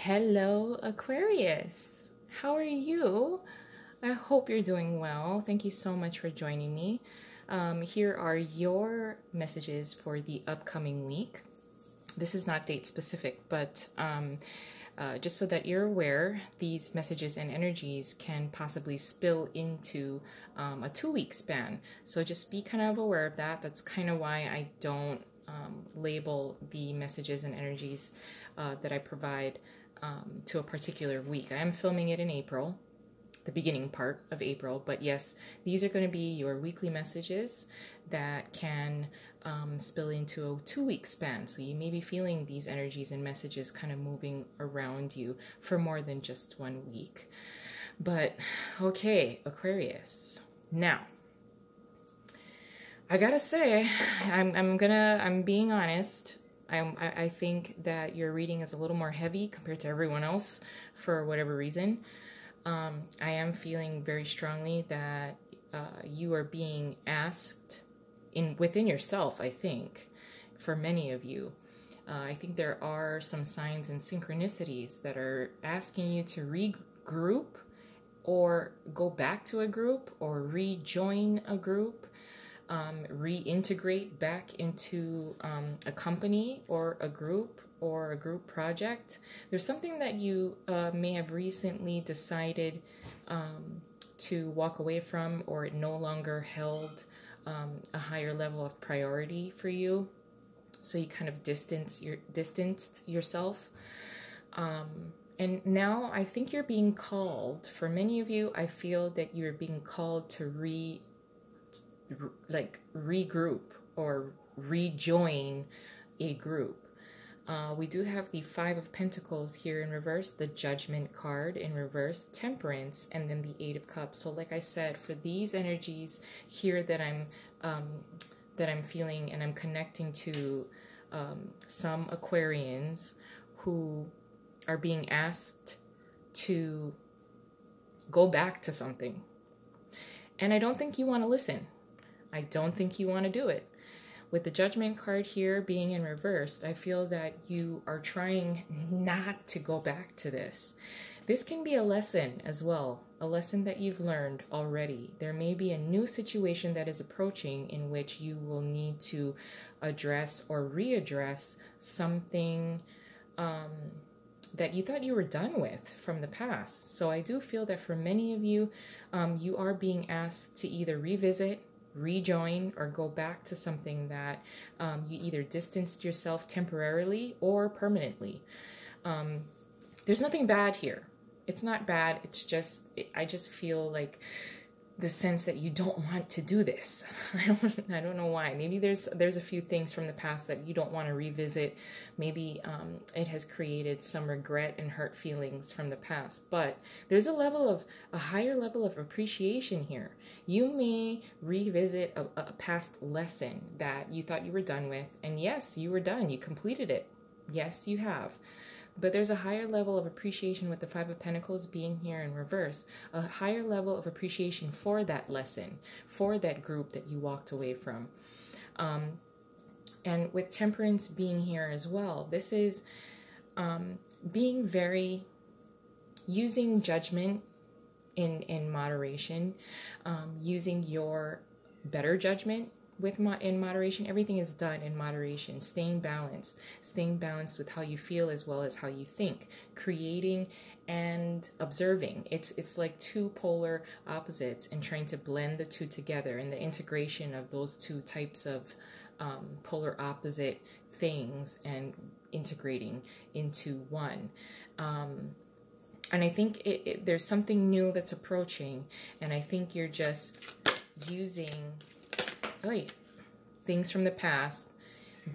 Hello, Aquarius. How are you? I hope you're doing well. Thank you so much for joining me. Here are your messages for the upcoming week. This is not date specific, but just so that you're aware, these messages and energies can possibly spill into a 2-week span. So just be kind of aware of that. That's kind of why I don't label the messages and energies that I provide to a particular week. I am filming it in April, the beginning part of April, but yes, these are going to be your weekly messages that can spill into a 2-week span. So you may be feeling these energies and messages kind of moving around you for more than just 1 week. But okay, Aquarius. Now, I gotta say, I'm being honest. I think that your reading is a little more heavy compared to everyone else for whatever reason. I am feeling very strongly that you are being asked within yourself, I think, for many of you. I think there are some signs and synchronicities that are asking you to regroup or go back to a group or rejoin a group. Reintegrate back into a company or a group project. There's something that you may have recently decided to walk away from, or it no longer held a higher level of priority for you. So you kind of distanced yourself. And now I think you're being called. For many of you, I feel that you're being called to regroup or rejoin a group. We do have the 5 of Pentacles here in reverse, the Judgment card in reverse, Temperance, and then the 8 of Cups. So like I said, for these energies here that I'm feeling and I'm connecting to some Aquarians who are being asked to go back to something. And I don't think you want to listen. I don't think you want to do it. With the Judgment card here being in reverse, I feel that you are trying not to go back to this. This can be a lesson as well, a lesson that you've learned already. There may be a new situation that is approaching in which you will need to address or readdress something that you thought you were done with from the past. So I do feel that for many of you, you are being asked to either revisit, rejoin, or go back to something that you either distanced yourself temporarily or permanently. There's nothing bad here. It's not bad. It's just, I just feel like the sense that you don't want to do this. I don't know why. Maybe there's a few things from the past that you don't want to revisit. Maybe it has created some regret and hurt feelings from the past. But there's a higher level of appreciation here. You may revisit a past lesson that you thought you were done with. And yes, you were done. You completed it. Yes, you have. But there's a higher level of appreciation with the 5 of Pentacles being here in reverse, a higher level of appreciation for that lesson, for that group that you walked away from. And with Temperance being here as well, this is being using judgment in moderation, using your better judgment in moderation. Everything is done in moderation, staying balanced with how you feel as well as how you think, creating and observing. It's like 2 polar opposites and trying to blend the 2 together, and the integration of those 2 types of polar opposite things and integrating into one. And I think there's something new that's approaching, and I think you're just using things from the past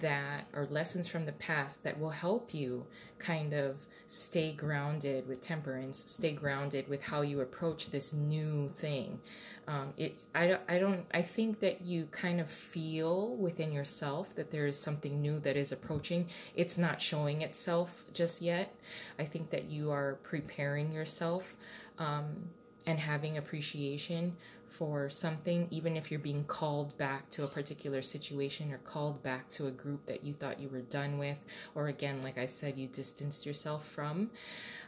that are lessons from the past that will help you kind of stay grounded with Temperance, stay grounded with how you approach this new thing. I think that you kind of feel within yourself that there is something new that is approaching. It's not showing itself just yet. I think that you are preparing yourself and having appreciation for something, even if you're being called back to a particular situation or called back to a group that you thought you were done with, or again, like I said, you distanced yourself from.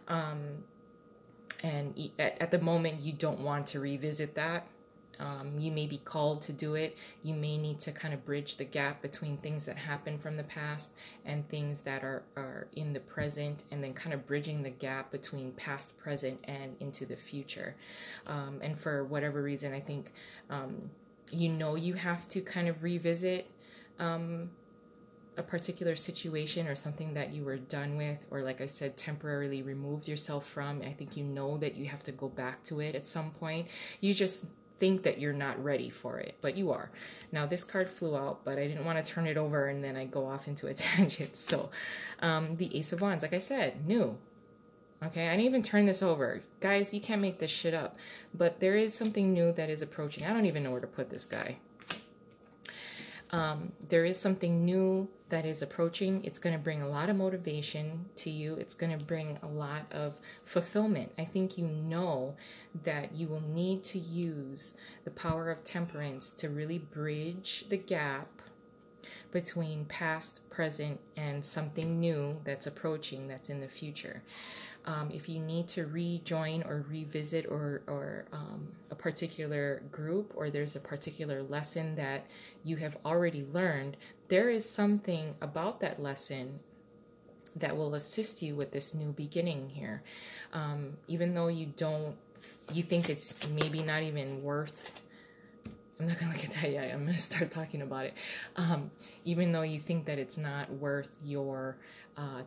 And at the moment, you don't want to revisit that. You may be called to do it. You may need to kind of bridge the gap between things that happened from the past and things that are in the present, and then kind of bridging the gap between past, present, and into the future. And for whatever reason, I think, you have to kind of revisit a particular situation or something that you were done with, or like I said, temporarily removed yourself from. I think you know that you have to go back to it at some point. You just think that you're not ready for it, but you are. Now this card flew out, but I didn't want to turn it over and then I go off into a tangent. So the Ace of Wands, like I said, new. Okay, I didn't even turn this over. Guys, you can't make this shit up. But there is something new that is approaching. I don't even know where to put this guy. There is something new that is approaching. It's going to bring a lot of motivation to you. It's going to bring a lot of fulfillment. I think you know that you will need to use the power of temperance to really bridge the gap between past, present, and something new that's approaching, that's in the future. If you need to rejoin or revisit or a particular group, or there's a particular lesson that you have already learned, there is something about that lesson that will assist you with this new beginning here. Even though you think it's maybe not even worth, I'm not going to look at that yet. I'm going to start talking about it. Even though you think that it's not worth your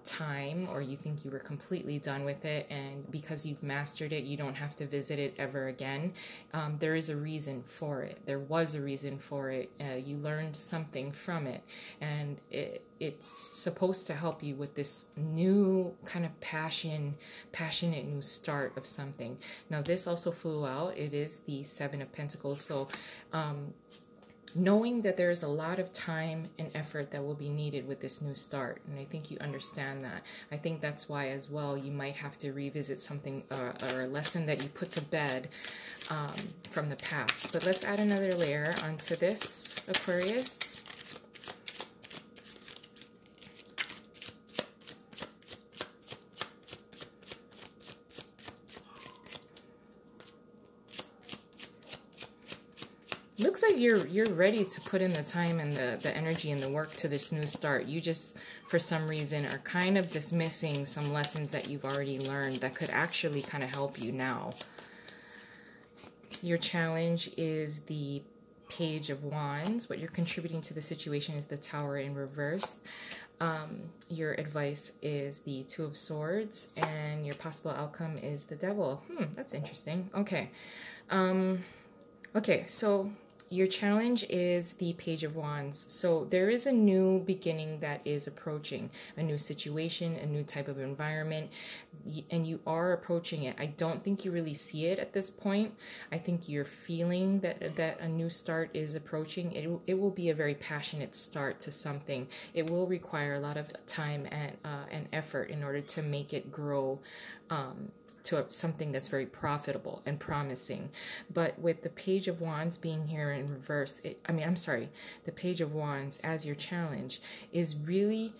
time, or you think you were completely done with it, and because you've mastered it, you don't have to visit it ever again. There is a reason for it. There was a reason for it. You learned something from it, and it's supposed to help you with this new kind of passionate new start of something. Now, this also flew out. It is the Seven of Pentacles. So, knowing that there's a lot of time and effort that will be needed with this new start. And I think you understand that. I think that's why as well you might have to revisit something or a lesson that you put to bed from the past. But let's add another layer onto this, Aquarius. Looks like you're ready to put in the time and the energy and the work to this new start. You just, for some reason, are kind of dismissing some lessons that you've already learned that could actually kind of help you now. Your challenge is the Page of Wands. What you're contributing to the situation is the Tower in reverse. Your advice is the Two of Swords, and your possible outcome is the Devil. That's interesting. Okay. Okay, so your challenge is the Page of Wands. So there is a new beginning that is approaching, a new situation, a new type of environment, and you are approaching it. I don't think you really see it at this point. I think you're feeling that a new start is approaching. It will be a very passionate start to something. It will require a lot of time and effort in order to make it grow to something that's very profitable and promising. But with the Page of Wands being here in reverse, the Page of Wands as your challenge is really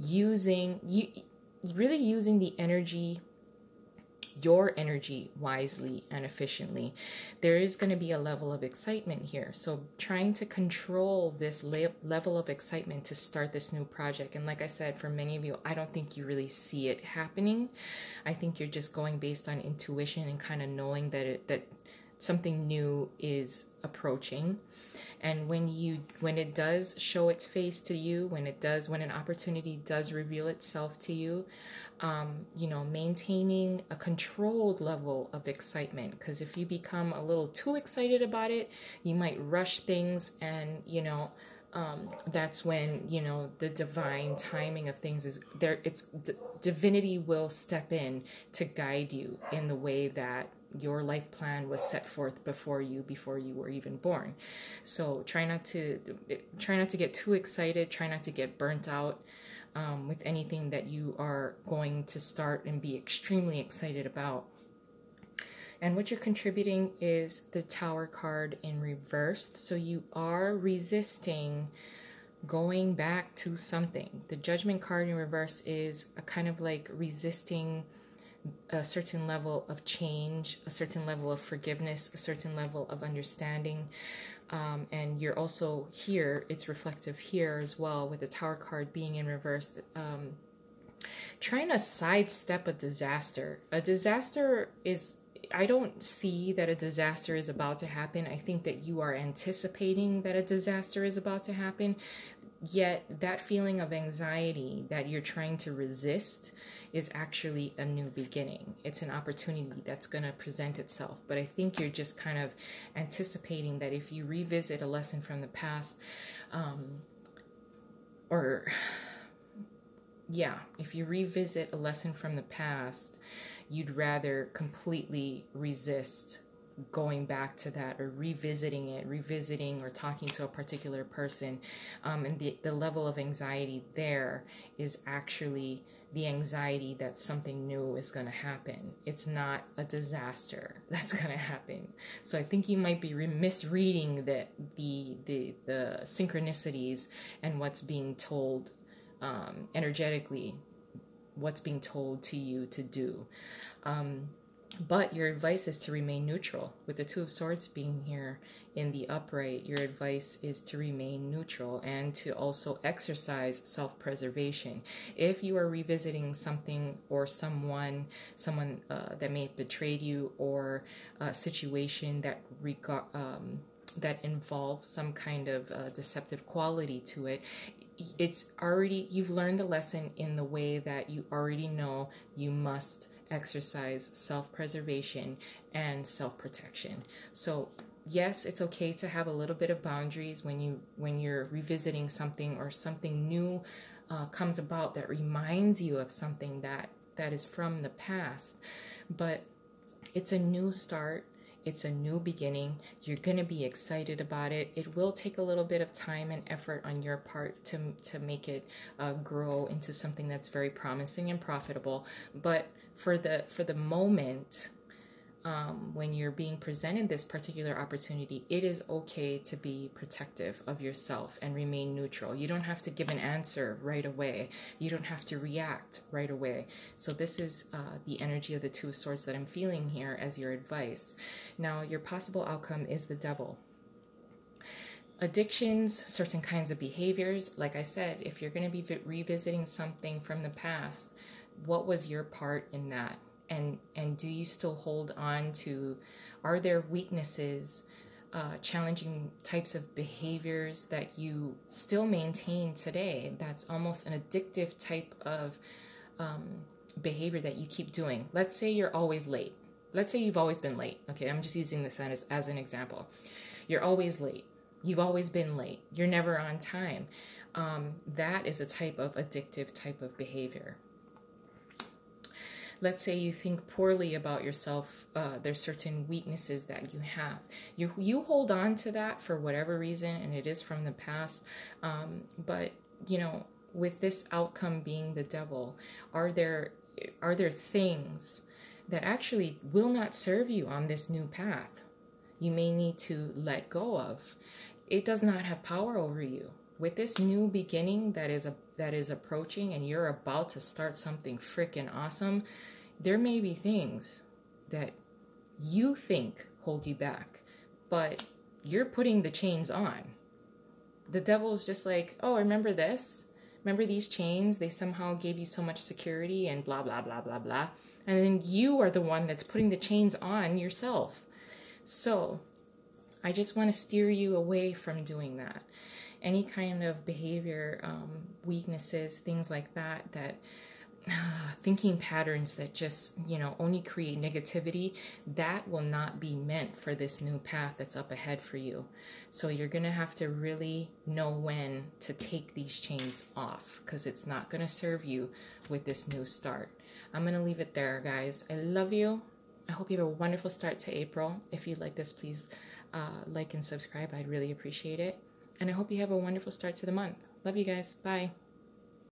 using the energy, your energy wisely and efficiently. There is going to be a level of excitement here. So trying to control this level of excitement to start this new project. And like I said, for many of you, I don't think you really see it happening. I think you're just going based on intuition and kind of knowing that something new is approaching. And when it does show its face to you, when an opportunity does reveal itself to you, maintaining a controlled level of excitement. Because if you become a little too excited about it, you might rush things, and that's when the divine timing of things is there. Divinity will step in to guide you in the way that your life plan was set forth before you were even born. So try not to get too excited. Try not to get burnt out with anything that you are going to start and be extremely excited about. And what you're contributing is the Tower card in reversed. So you are resisting going back to something. The Judgment card in reverse is a kind of like resisting a certain level of change, a certain level of forgiveness, a certain level of understanding. And you're also here, it's reflective here as well with the Tower card being in reverse. Trying to sidestep a disaster. A disaster is, I don't see that a disaster is about to happen. I think that you are anticipating that a disaster is about to happen. Yet that feeling of anxiety that you're trying to resist is actually a new beginning. It's an opportunity that's going to present itself. But I think you're just kind of anticipating that if you revisit a lesson from the past, if you revisit a lesson from the past, you'd rather completely resist going back to that or revisiting or talking to a particular person. And the level of anxiety there is actually the anxiety that something new is going to happen. It's not a disaster that's going to happen. So I think you might be misreading the synchronicities and what's being told energetically, what's being told to you to do. But your advice is to remain neutral. With the Two of Swords being here in the upright, your advice is to remain neutral and to also exercise self-preservation. If you are revisiting something or someone that may have betrayed you, or a situation that that involves some kind of deceptive quality to it, you've learned the lesson in the way that you already know you must exercise self-preservation and self-protection. So yes, it's okay to have a little bit of boundaries when you're revisiting something or something new comes about that reminds you of something that is from the past. But it's a new start. It's a new beginning. You're going to be excited about it. It will take a little bit of time and effort on your part to make it grow into something that's very promising and profitable. But for the moment, when you're being presented this particular opportunity, it is okay to be protective of yourself and remain neutral. You don't have to give an answer right away. You don't have to react right away. So this is the energy of the Two of Swords that I'm feeling here as your advice. Now, your possible outcome is the Devil. Addictions, certain kinds of behaviors. Like I said, if you're going to be revisiting something from the past, what was your part in that? And do you still hold on to, are there weaknesses, challenging types of behaviors that you still maintain today that's almost an addictive type of behavior that you keep doing? Let's say you're always late. Let's say you've always been late. Okay, I'm just using this as an example. You're always late. You've always been late. You're never on time. That is a type of addictive type of behavior. Let's say you think poorly about yourself. There's certain weaknesses that you have. You hold on to that for whatever reason, and it is from the past. But, you know, with this outcome being the Devil, are there things that actually will not serve you on this new path? You may need to let go of. It does not have power over you. With this new beginning that is approaching, and you're about to start something freaking awesome, there may be things that you think hold you back, but you're putting the chains on. The Devil's just like, oh, remember this? Remember these chains? They somehow gave you so much security and blah, blah, blah, blah, blah. And then you are the one that's putting the chains on yourself. So I just want to steer you away from doing that. Any kind of behavior, weaknesses, things like that, thinking patterns that just, only create negativity, that will not be meant for this new path that's up ahead for you. So you're going to have to really know when to take these chains off, because it's not going to serve you with this new start. I'm going to leave it there, guys. I love you. I hope you have a wonderful start to April. If you like this, please like and subscribe. I'd really appreciate it. And I hope you have a wonderful start to the month. Love you guys. Bye.